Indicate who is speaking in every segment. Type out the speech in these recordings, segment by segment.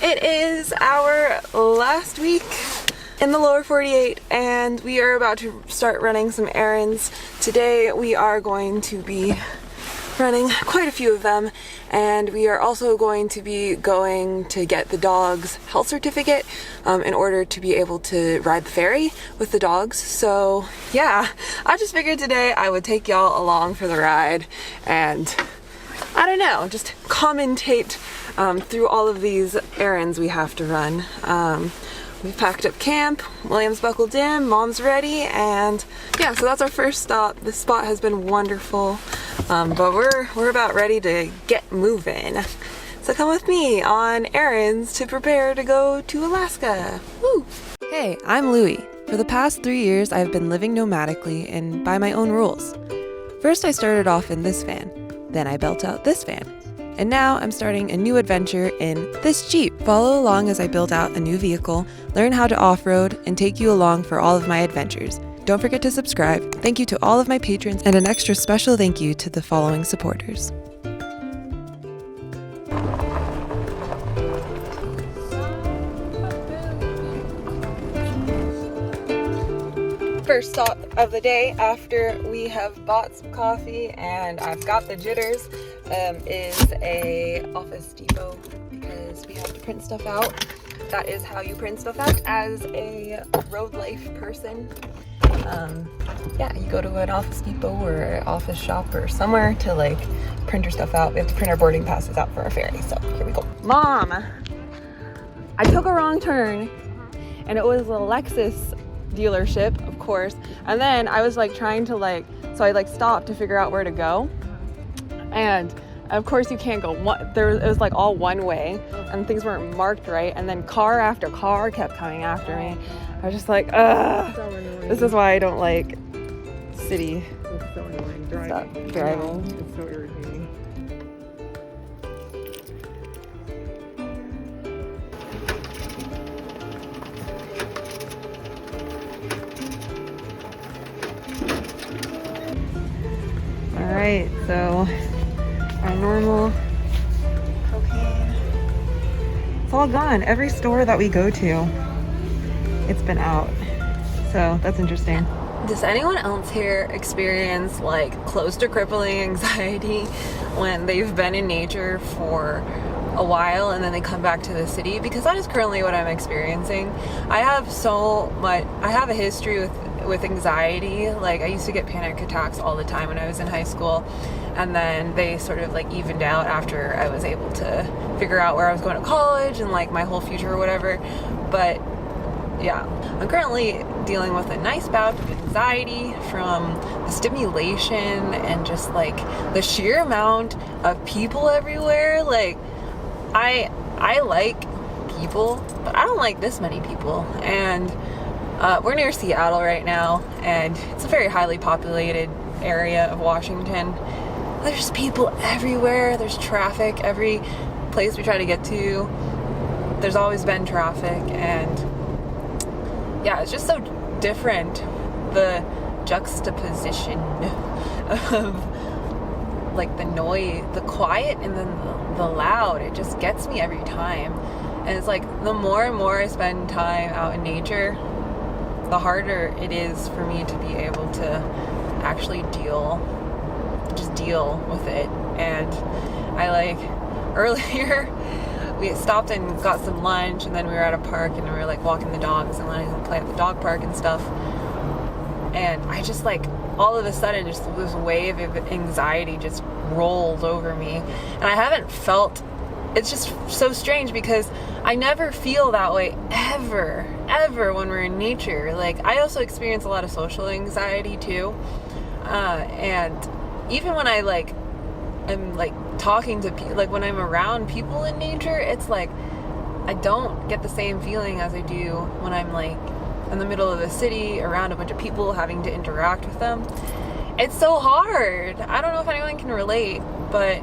Speaker 1: It is our last week in the lower 48 and we are about to start running some errands. Today we are going to be running quite a few of them, and we are also going to be going to get the dog's health certificate in order to be able to ride the ferry with the dogs. So yeah, I just figured today I would take y'all along for the ride and I don't know, just commentate through all of these errands we have to run. We've packed up camp, William's buckled in, Mom's ready, and yeah, so that's our first stop. This spot has been wonderful, but we're about ready to get moving. So come with me on errands to prepare to go to Alaska. Woo! Hey, I'm Louie. For the past 3 years, I've been living nomadically and by my own rules. First, I started off in this van, then I built out this van. And now I'm starting a new adventure in this Jeep. Follow along as I build out a new vehicle, learn how to off-road, and take you along for all of my adventures. Don't forget to subscribe. Thank you to all of my patrons, and an extra special thank you to the following supporters. First stop of the day after we have bought some coffee and I've got the jitters is a Office Depot because we have to print stuff out. That is how you print stuff out as a road life person. Yeah, you go to an Office Depot or an office shop or somewhere to like print your stuff out. We have to print our boarding passes out for our ferry, so here we go. Mom, I took a wrong turn and it was a Lexus dealership, of course, and then I was like trying to so I stopped to figure out where to go, and of course you can't go it was like all one way and things weren't marked right, and then car after car kept coming after me. I was just like, ugh, so this is why I don't like city
Speaker 2: It's so annoying driving.
Speaker 1: driving.
Speaker 2: It's so irritating.
Speaker 1: Alright, so our normal cocaine, it's all gone. Every store that we go to, it's been out. So that's interesting. Does anyone else here experience like close to crippling anxiety when they've been in nature for a while and then they come back to the city? Because that is currently what I'm experiencing. I have a history with anxiety. Like I used to get panic attacks all the time when I was in high school, and then they sort of like evened out after I was able to figure out where I was going to college and like my whole future or whatever. But yeah, I'm currently dealing with a nice bout of anxiety from the stimulation and just like the sheer amount of people everywhere. Like I like people, but I don't like this many people. And we're near Seattle right now, and it's a very highly populated area of Washington. There's just people everywhere. There's traffic. Every place we try to get to, there's always been traffic, and yeah, it's just so different, the juxtaposition of like the noise, the quiet, and then the loud. It just gets me every time. And it's like the more and more I spend time out in nature, the harder it is for me to be able to actually deal with it. And I like earlier we stopped and got some lunch, and then we were at a park and we were like walking the dogs and letting them play at the dog park and stuff. And I just like all of a sudden just this wave of anxiety just rolled over me, and I haven't felt. It's just so strange because I never feel that way ever when we're in nature. Like I also experience a lot of social anxiety too, and even when I like am like talking to people, like when I'm around people in nature, it's like I don't get the same feeling as I do when I'm like in the middle of the city around a bunch of people having to interact with them. It's so hard. I don't know if anyone can relate, but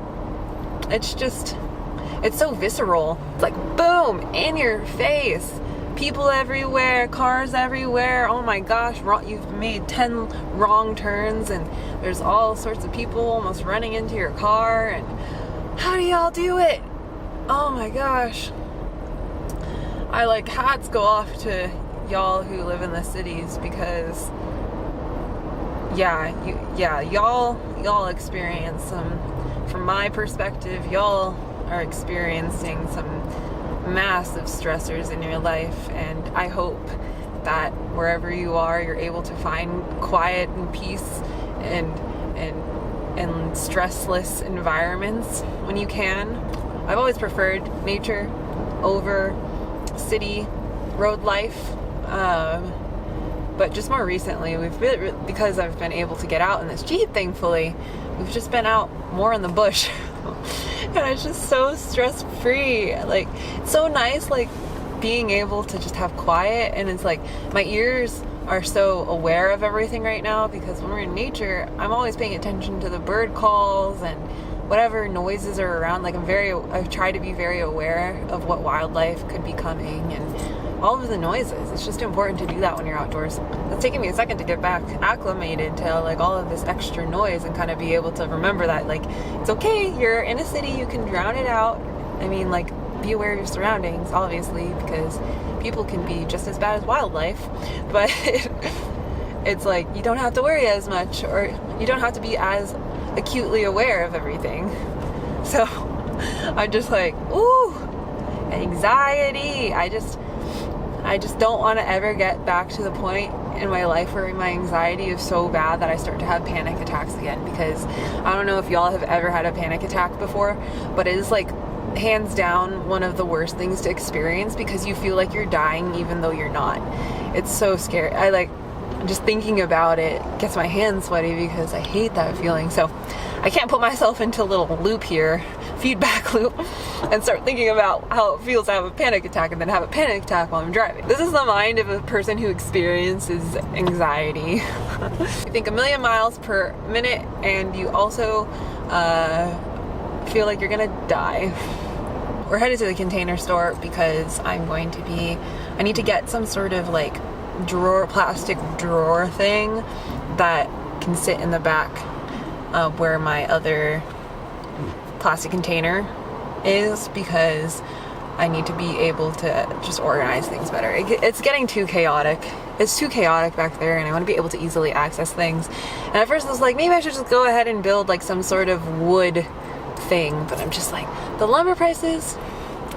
Speaker 1: it's so visceral. It's like boom, in your face. People everywhere, cars everywhere. Oh my gosh, you've made 10 wrong turns and there's all sorts of people almost running into your car, and how do y'all do it? Oh my gosh. I like hats go off to y'all who live in the cities, because y'all experience some, from my perspective, y'all are experiencing some massive stressors in your life, and I hope that wherever you are, you're able to find quiet and peace and stressless environments when you can. I've always preferred nature over city road life, but just more recently, because I've been able to get out in this Jeep, thankfully, we've just been out more in the bush. And it's just so stress-free. Like, it's so nice, like, being able to just have quiet. And it's like, my ears are so aware of everything right now, because when we're in nature, I'm always paying attention to the bird calls and whatever noises are around. Like, I've tried to be very aware of what wildlife could be coming and all of the noises. It's just important to do that when you're outdoors. It's taken me a second to get back acclimated to like all of this extra noise and kind of be able to remember that, like, it's okay, you're in a city, you can drown it out. I mean, like, be aware of your surroundings, obviously, because people can be just as bad as wildlife, but it's like, you don't have to worry as much, or you don't have to be as acutely aware of everything. So I'm just like, ooh, anxiety. I just don't want to ever get back to the point in my life where my anxiety is so bad that I start to have panic attacks again, because I don't know if y'all have ever had a panic attack before, but it is like hands down one of the worst things to experience, because you feel like you're dying even though you're not. It's so scary. Just thinking about it gets my hands sweaty, because I hate that feeling. So I can't put myself into a little loop here, feedback loop, and start thinking about how it feels to have a panic attack and then have a panic attack while I'm driving. This is the mind of a person who experiences anxiety. You think a million miles per minute, and you also feel like you're gonna die. We're headed to the Container Store because I need to get some sort of like plastic drawer thing that can sit in the back where my other plastic container is, because I need to be able to just organize things better. It's getting too chaotic. It's too chaotic back there, and I want to be able to easily access things. And at first I was like, maybe I should just go ahead and build like some sort of wood thing, but I'm just like, the lumber prices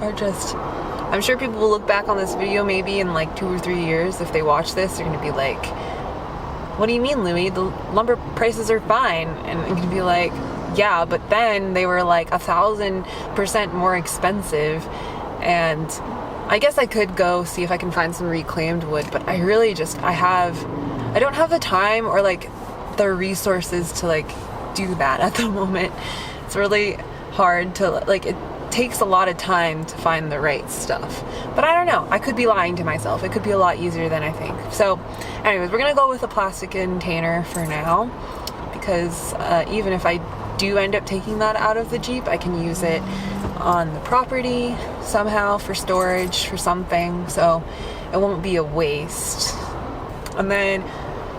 Speaker 1: are just, I'm sure people will look back on this video maybe in like 2 or 3 years. If they watch this, they're gonna be like, what do you mean, Louie? The lumber prices are fine. And I'm gonna be like, yeah, but then they were like 1,000% more expensive. And I guess I could go see if I can find some reclaimed wood, but I really just, I don't have the time or like the resources to like do that at the moment. It's really hard to, like, it takes a lot of time to find the right stuff. But I don't know. I could be lying to myself. It could be a lot easier than I think. So anyways, we're going to go with a plastic container for now, because even if I do end up taking that out of the Jeep, I can use it on the property somehow for storage for something. So it won't be a waste. And then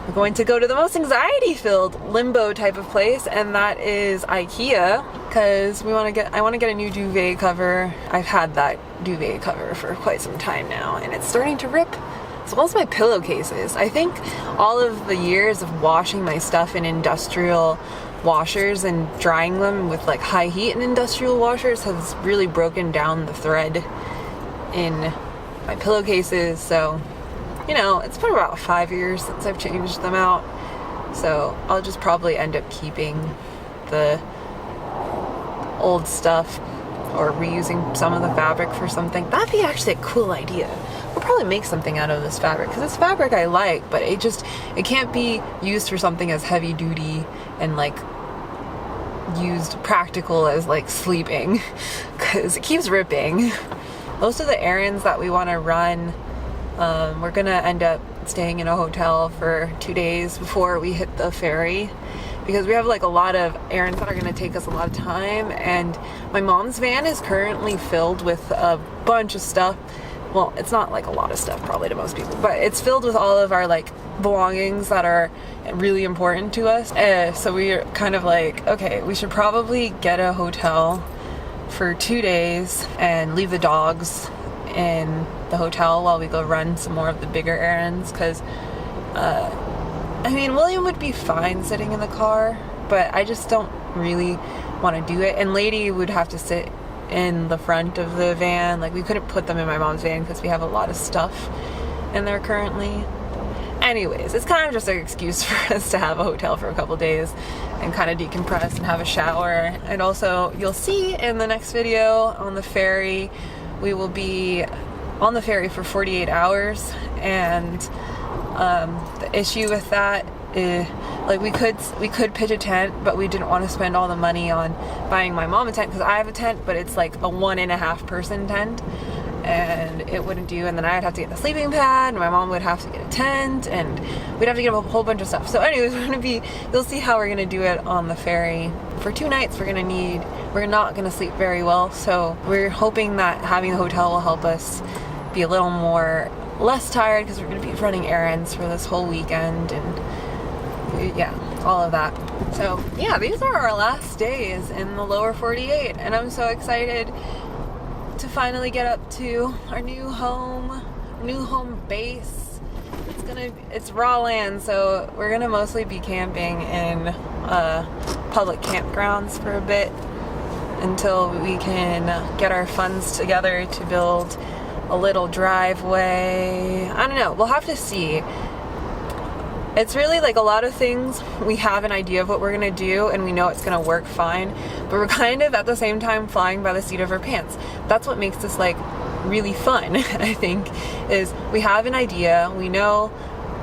Speaker 1: we're going to go to the most anxiety-filled limbo type of place, and that is IKEA, because I want to get a new duvet cover. I've had that duvet cover for quite some time now, and it's starting to rip, as well as my pillowcases. I think all of the years of washing my stuff in industrial washers and drying them with like high heat and industrial washers has really broken down the thread in my pillowcases. So, you know, it's been about 5 years since I've changed them out, so I'll just probably end up keeping the old stuff or reusing some of the fabric for something. That'd be actually a cool idea. We'll probably make something out of this fabric, because it's fabric I like, but it can't be used for something as heavy duty and like used practical as like sleeping, because it keeps ripping. Most of the errands that we want to run, we're gonna end up staying in a hotel for 2 days before we hit the ferry, because we have like a lot of errands that are gonna take us a lot of time, and my mom's van is currently filled with a bunch of stuff. Well, it's not like a lot of stuff probably to most people, but it's filled with all of our like belongings that are really important to us. So we're kind of like, okay, we should probably get a hotel for 2 days and leave the dogs in the hotel while we go run some more of the bigger errands, because I mean, William would be fine sitting in the car, but I just don't really want to do it. And Lady would have to sit in the front of the van. Like, we couldn't put them in my mom's van because we have a lot of stuff in there currently. Anyways, it's kind of just an excuse for us to have a hotel for a couple days and kind of decompress and have a shower. And also, you'll see in the next video on the ferry, we will be on the ferry for 48 hours. And the issue with that is, like, we could pitch a tent, but we didn't want to spend all the money on buying my mom a tent, because I have a tent, but it's like a 1.5 person tent, and it wouldn't do. And then I'd have to get the sleeping pad, and my mom would have to get a tent, and we'd have to get a whole bunch of stuff. So anyways, you'll see how we're gonna do it on the ferry. For 2 nights, we're not gonna sleep very well, so we're hoping that having the hotel will help us be a little less tired, because we're gonna be running errands for this whole weekend, and yeah, all of that. So yeah, these are our last days in the lower 48, and I'm so excited to finally get up to our new home base. It's raw land, so we're gonna mostly be camping in public campgrounds for a bit until we can get our funds together to build a little driveway. I don't know, we'll have to see. It's really like a lot of things, we have an idea of what we're gonna do and we know it's gonna work fine, but we're kind of at the same time flying by the seat of our pants. That's what makes this like really fun, I think, is we have an idea, we know,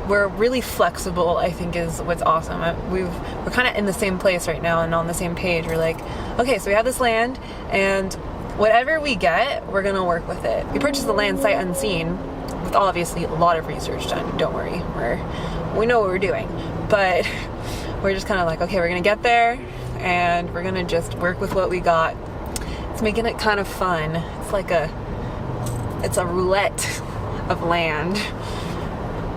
Speaker 1: we're really flexible, I think is what's awesome. We're kind of in the same place right now and on the same page. We're like, okay, so we have this land, and whatever we get, we're gonna work with it. We purchased the land sight unseen, with obviously a lot of research done, don't worry. We know what we're doing, but we're just kind of like, okay, we're gonna get there, and we're gonna just work with what we got. It's making it kind of fun. It's a roulette of land.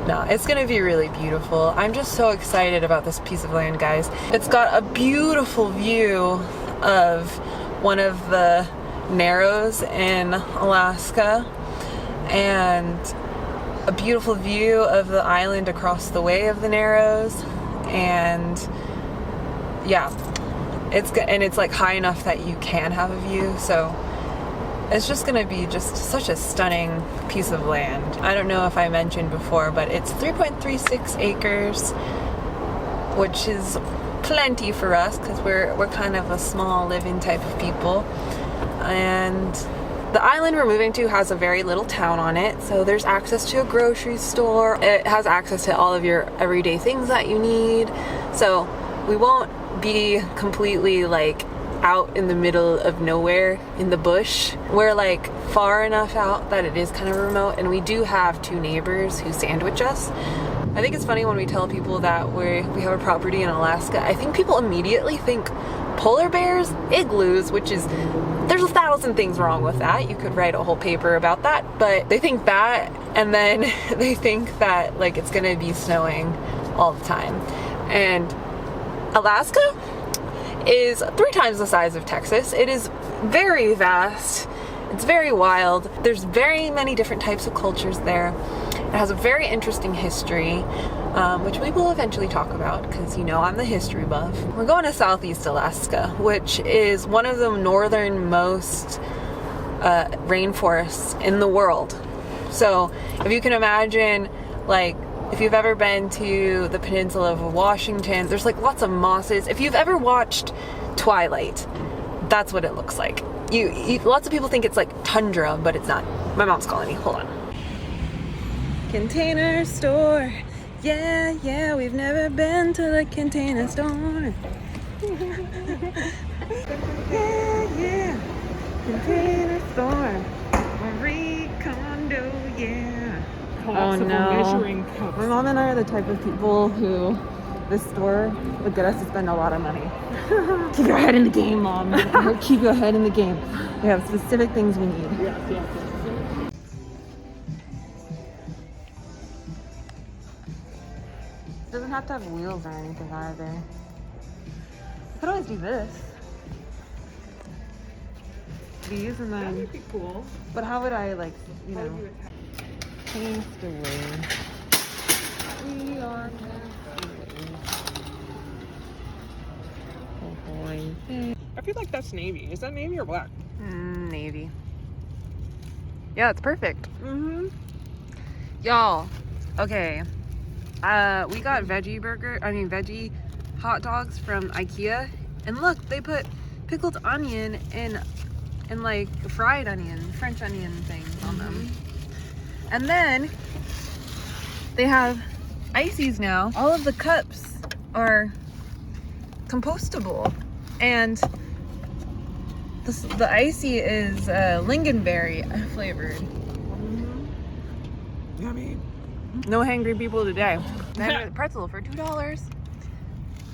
Speaker 1: No, it's gonna be really beautiful. I'm just so excited about this piece of land, guys. It's got a beautiful view of one of the Narrows in Alaska, and a beautiful view of the island across the way of the Narrows, and yeah, it's like high enough that you can have a view, so it's just gonna be just such a stunning piece of land. I don't know if I mentioned before, but it's 3.36 acres, which is plenty for us because we're kind of a small living type of people. And the island we're moving to has a very little town on it, so there's access to a grocery store. It has access to all of your everyday things that you need, so we won't be completely like out in the middle of nowhere in the bush. We're like far enough out that it is kind of remote, and we do have 2 neighbors who sandwich us. I think it's funny when we tell people that we have a property in Alaska, I think people immediately think polar bears, igloos, which is, there's 1,000 things wrong with that. You could write a whole paper about that, but they think that, and then they think that like it's gonna be snowing all the time. And Alaska is 3 times the size of Texas. It is very vast. It's very wild. There's very many different types of cultures there. It has a very interesting history, which we will eventually talk about because, you know, I'm the history buff. We're going to Southeast Alaska, which is one of the northernmost rainforests in the world. So if you can imagine, like, if you've ever been to the peninsula of Washington, there's like lots of mosses. If you've ever watched Twilight, that's what it looks like. Lots of people think it's like tundra, but it's not. My mom's calling me. Hold on. Container store. Yeah, we've never been to the container store. Yeah. Container store. Marie Kondo, yeah. Oh no.
Speaker 2: Measuring cups.
Speaker 1: My mom and I are the type of people who this store would get us to spend a lot of money. Keep your head in the game, Mom. Keep your head in the game. We have specific things we need.
Speaker 2: Yes.
Speaker 1: It doesn't have to have wheels or anything either. I could always do this. These and
Speaker 2: That
Speaker 1: then.
Speaker 2: would be cool.
Speaker 1: But how would I, like, you
Speaker 2: How
Speaker 1: know?
Speaker 2: would you attach? Castaway. We are castaways. I feel like that's navy. Is that navy or black?
Speaker 1: Navy. Yeah, it's perfect.
Speaker 2: Mm-hmm.
Speaker 1: Y'all, okay. We got veggie hot dogs from IKEA. And look, they put pickled onion and like fried onion, French onion thing on them. And then they have ices now. All of the cups are compostable. And the icy is lingonberry flavored.
Speaker 2: Yummy.
Speaker 1: No hangry people today. They had a pretzel for $2.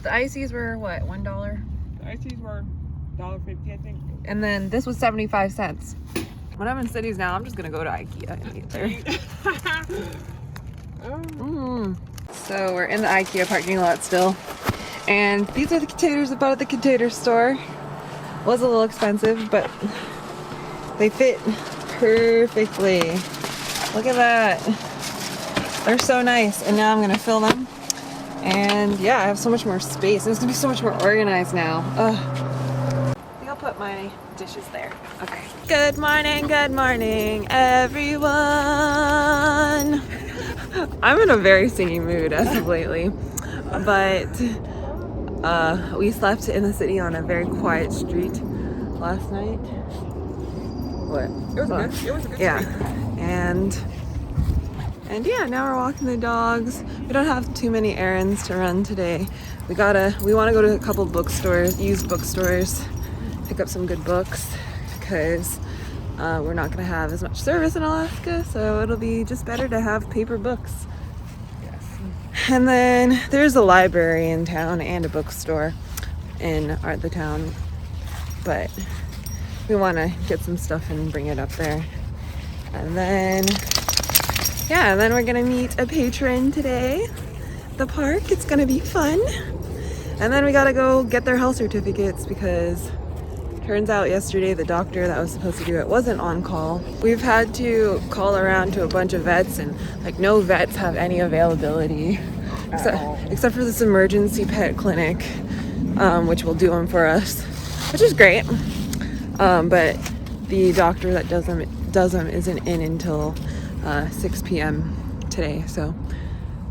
Speaker 1: The ices were what, $1?
Speaker 2: The ices were $1.50, I think.
Speaker 1: And then this was 75 cents. When I'm in cities now, I'm just gonna go to IKEA and eat there. So we're in the IKEA parking lot still. And these are the containers I bought at the container store. Was a little expensive, but they fit perfectly. Look at that. They're so nice. And now I'm gonna fill them. And yeah, I have so much more space. And it's gonna be so much more organized now. Ugh. I think I'll put my dishes there. Okay. Good morning, everyone. I'm in a very singing mood as of lately. But we slept in the city on a very quiet street last night. What?
Speaker 2: It was a good
Speaker 1: Yeah.
Speaker 2: street.
Speaker 1: And yeah, now we're walking the dogs. We don't have too many errands to run today. We want to go to a couple bookstores, used bookstores, pick up some good books because we're not going to have as much service in Alaska, so it'll be just better to have paper books.
Speaker 2: Yes.
Speaker 1: And then there's a library in town and a bookstore in the town, but we want to get some stuff and bring it up there. And then we're gonna meet a patron today at the park. It's gonna be fun. And then we gotta go get their health certificates because turns out yesterday the doctor that was supposed to do it wasn't on call. We've had to call around to a bunch of vets and like no vets have any availability except for this emergency pet clinic, which will do them for us, which is great. But the doctor that does them isn't in until 6 p.m. today, so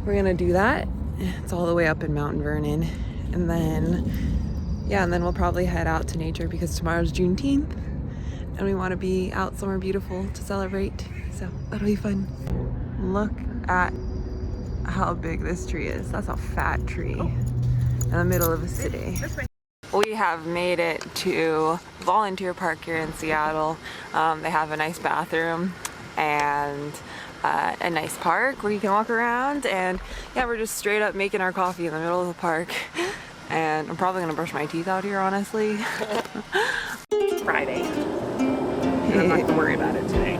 Speaker 1: we're gonna do that. It's all the way up in Mount Vernon, and then we'll probably head out to nature because tomorrow's Juneteenth and we want to be out somewhere beautiful to celebrate, so that'll be fun. Look at how big this tree is. That's a fat tree in the middle of a city. We have made it to Volunteer Park here in Seattle. They have a nice bathroom and a nice park where you can walk around, and yeah, we're just straight up making our coffee in the middle of the park. And I'm probably gonna brush my teeth out here, honestly.
Speaker 2: Friday. And I'm not gonna worry about it today.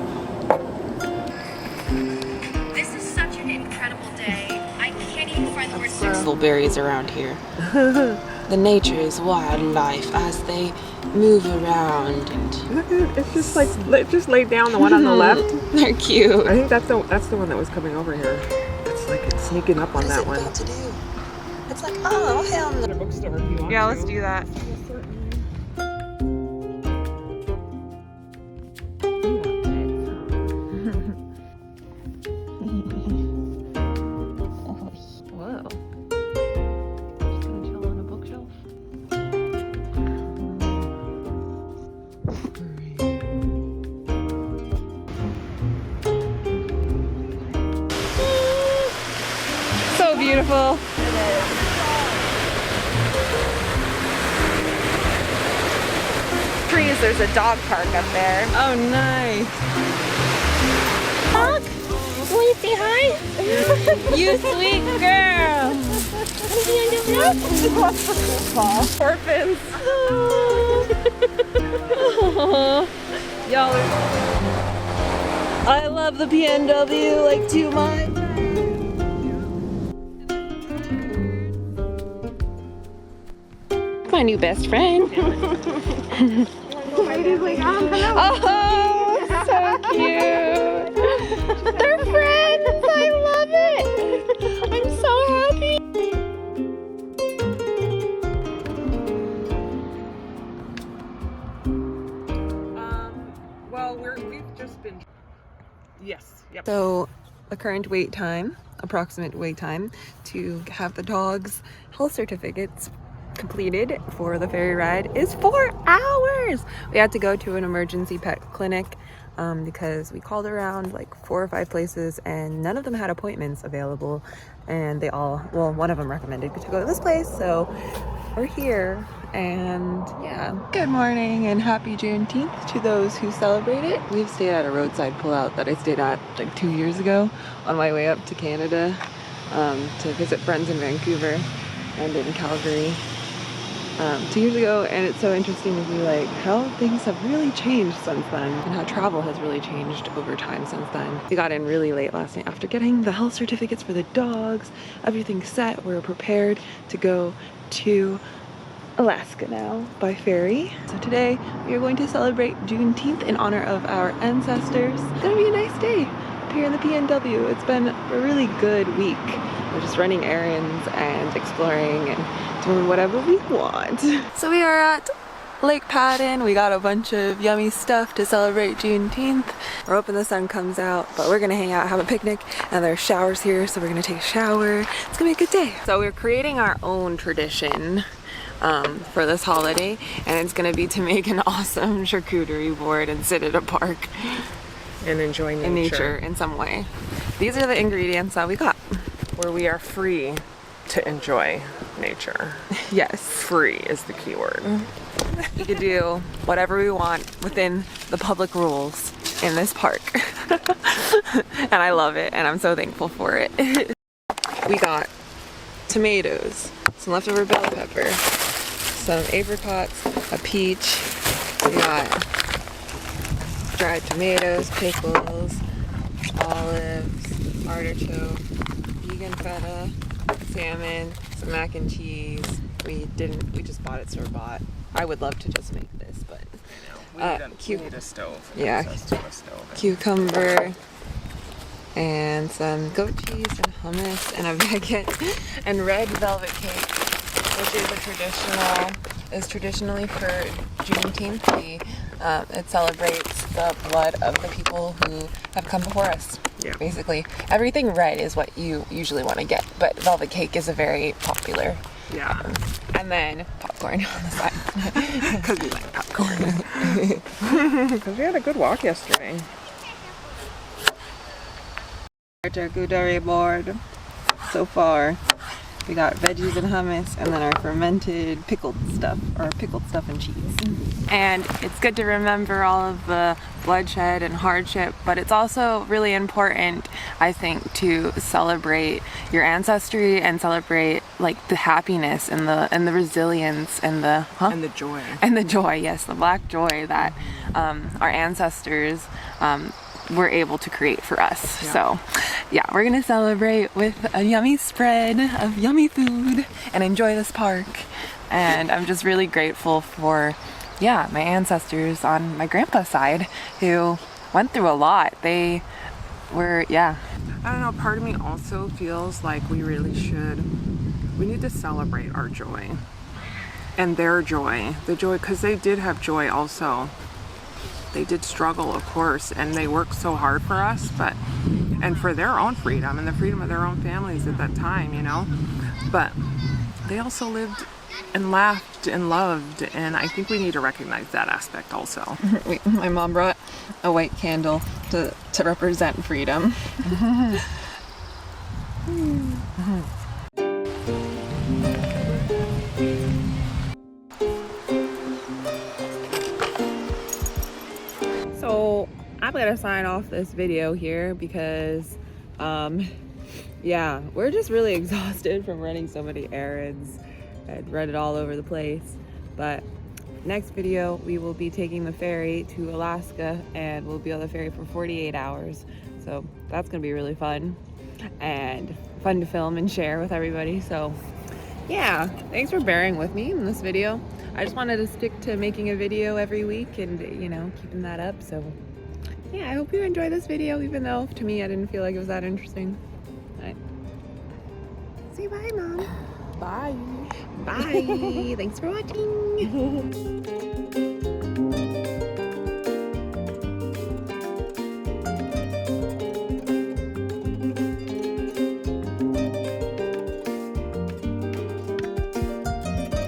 Speaker 3: This is such an incredible day. I can't even find the words to
Speaker 1: Little berries around here. The nature's wildlife as they move around, and
Speaker 2: It's just like just laid down the one on the left.
Speaker 1: they're cute.
Speaker 2: I think that's the one that was coming over here. It's like it's sneaking up on that one.
Speaker 1: To do? It's like, oh hell no.
Speaker 2: The bookstore, if you want
Speaker 1: Yeah,
Speaker 2: to.
Speaker 1: let's do that. Whoa. Just gonna chill on a bookshelf. So beautiful. Trees, there's a dog park up there. Oh, nice.
Speaker 3: Dog, will you say hi?
Speaker 1: You sweet girl. Orphans. Y'all are... I love the PNW like too much. My new best friend.
Speaker 2: Ladies like, hello.
Speaker 1: Oh, so cute. They're friends.
Speaker 2: Well, we've just been. Yes. Yep.
Speaker 1: So the current approximate wait time to have the dogs' health certificates completed for the ferry ride is 4 hours. We had to go to an emergency pet clinic because we called around like 4 or 5 places and none of them had appointments available, and one of them recommended to go to this place, so we're here. And yeah, good morning and happy Juneteenth to those who celebrate it. We've stayed at a roadside pullout that I stayed at like 2 years ago on my way up to Canada to visit friends in Vancouver and in Calgary 2 years ago, and it's so interesting to be like how things have really changed since then and how travel has really changed over time since then. We got in really late last night after getting the health certificates for the dogs, everything set. We're prepared to go to Alaska now by ferry. So today we are going to celebrate Juneteenth in honor of our ancestors. It's gonna be a nice day up here in the PNW. It's been a really good week. We're just running errands and exploring and doing whatever we want. So we are at Lake Padden. We got a bunch of yummy stuff to celebrate Juneteenth. We're hoping the sun comes out, but we're gonna hang out, have a picnic, and there's showers here, so we're gonna take a shower. It's gonna be a good day. So we're creating our own tradition for this holiday, and it's gonna be to make an awesome charcuterie board and sit at a park
Speaker 2: And enjoy
Speaker 1: nature in some way. These are the ingredients that we got.
Speaker 2: Where we are free to enjoy nature.
Speaker 1: Yes.
Speaker 2: Free is the key word.
Speaker 1: We could do whatever we want within the public rules in this park. And I love it, and I'm so thankful for it. We got tomatoes, some leftover bell pepper, some apricots, a peach. We got dried tomatoes, pickles, olives, artichoke, vegan feta, salmon, some mac and cheese. We just bought it store-bought. I would love to just make this, but
Speaker 2: We need a stove.
Speaker 1: Yeah.
Speaker 2: Access to a stove.
Speaker 1: cucumber and some goat cheese and hummus and a baguette and red velvet cake, which is traditionally for Juneteenth. It celebrates the blood of the people who have come before us.
Speaker 2: Yeah.
Speaker 1: Basically, everything red is what you usually want to get, but velvet cake is a very popular.
Speaker 2: Yeah.
Speaker 1: And then popcorn on the side.
Speaker 2: Because we like popcorn. Because we had a good walk yesterday.
Speaker 1: Our charcuterie board so far. We got veggies and hummus, and then our fermented pickled stuff and cheese. And it's good to remember all of the bloodshed and hardship, but it's also really important, I think, to celebrate your ancestry and celebrate like the happiness and the resilience and the
Speaker 2: joy.
Speaker 1: And the joy, yes, the black joy that our ancestors were able to create for us. Yeah. So yeah, we're gonna celebrate with a yummy spread of yummy food and enjoy this park. And I'm just really grateful for my ancestors on my grandpa's side who went through a lot. They were I
Speaker 2: don't know, part of me also feels like we need to celebrate our joy and their joy, because they did have joy also. They did struggle, of course, and they worked so hard for us, and for their own freedom and the freedom of their own families at that time, you know. But they also lived and laughed and loved, and I think we need to recognize that aspect also.
Speaker 1: My mom brought a white candle to represent freedom. So I'm gonna sign off this video here because we're just really exhausted from running so many errands and run it all over the place. But next video we will be taking the ferry to Alaska, and we'll be on the ferry for 48 hours. So that's gonna be really fun and fun to film and share with everybody. So yeah, thanks for bearing with me in this video. I just wanted to stick to making a video every week and, keeping that up. So yeah, I hope you enjoy this video, even though to me I didn't feel like it was that interesting. All right. Say bye, Mom.
Speaker 2: Bye.
Speaker 1: Bye. Thanks for watching.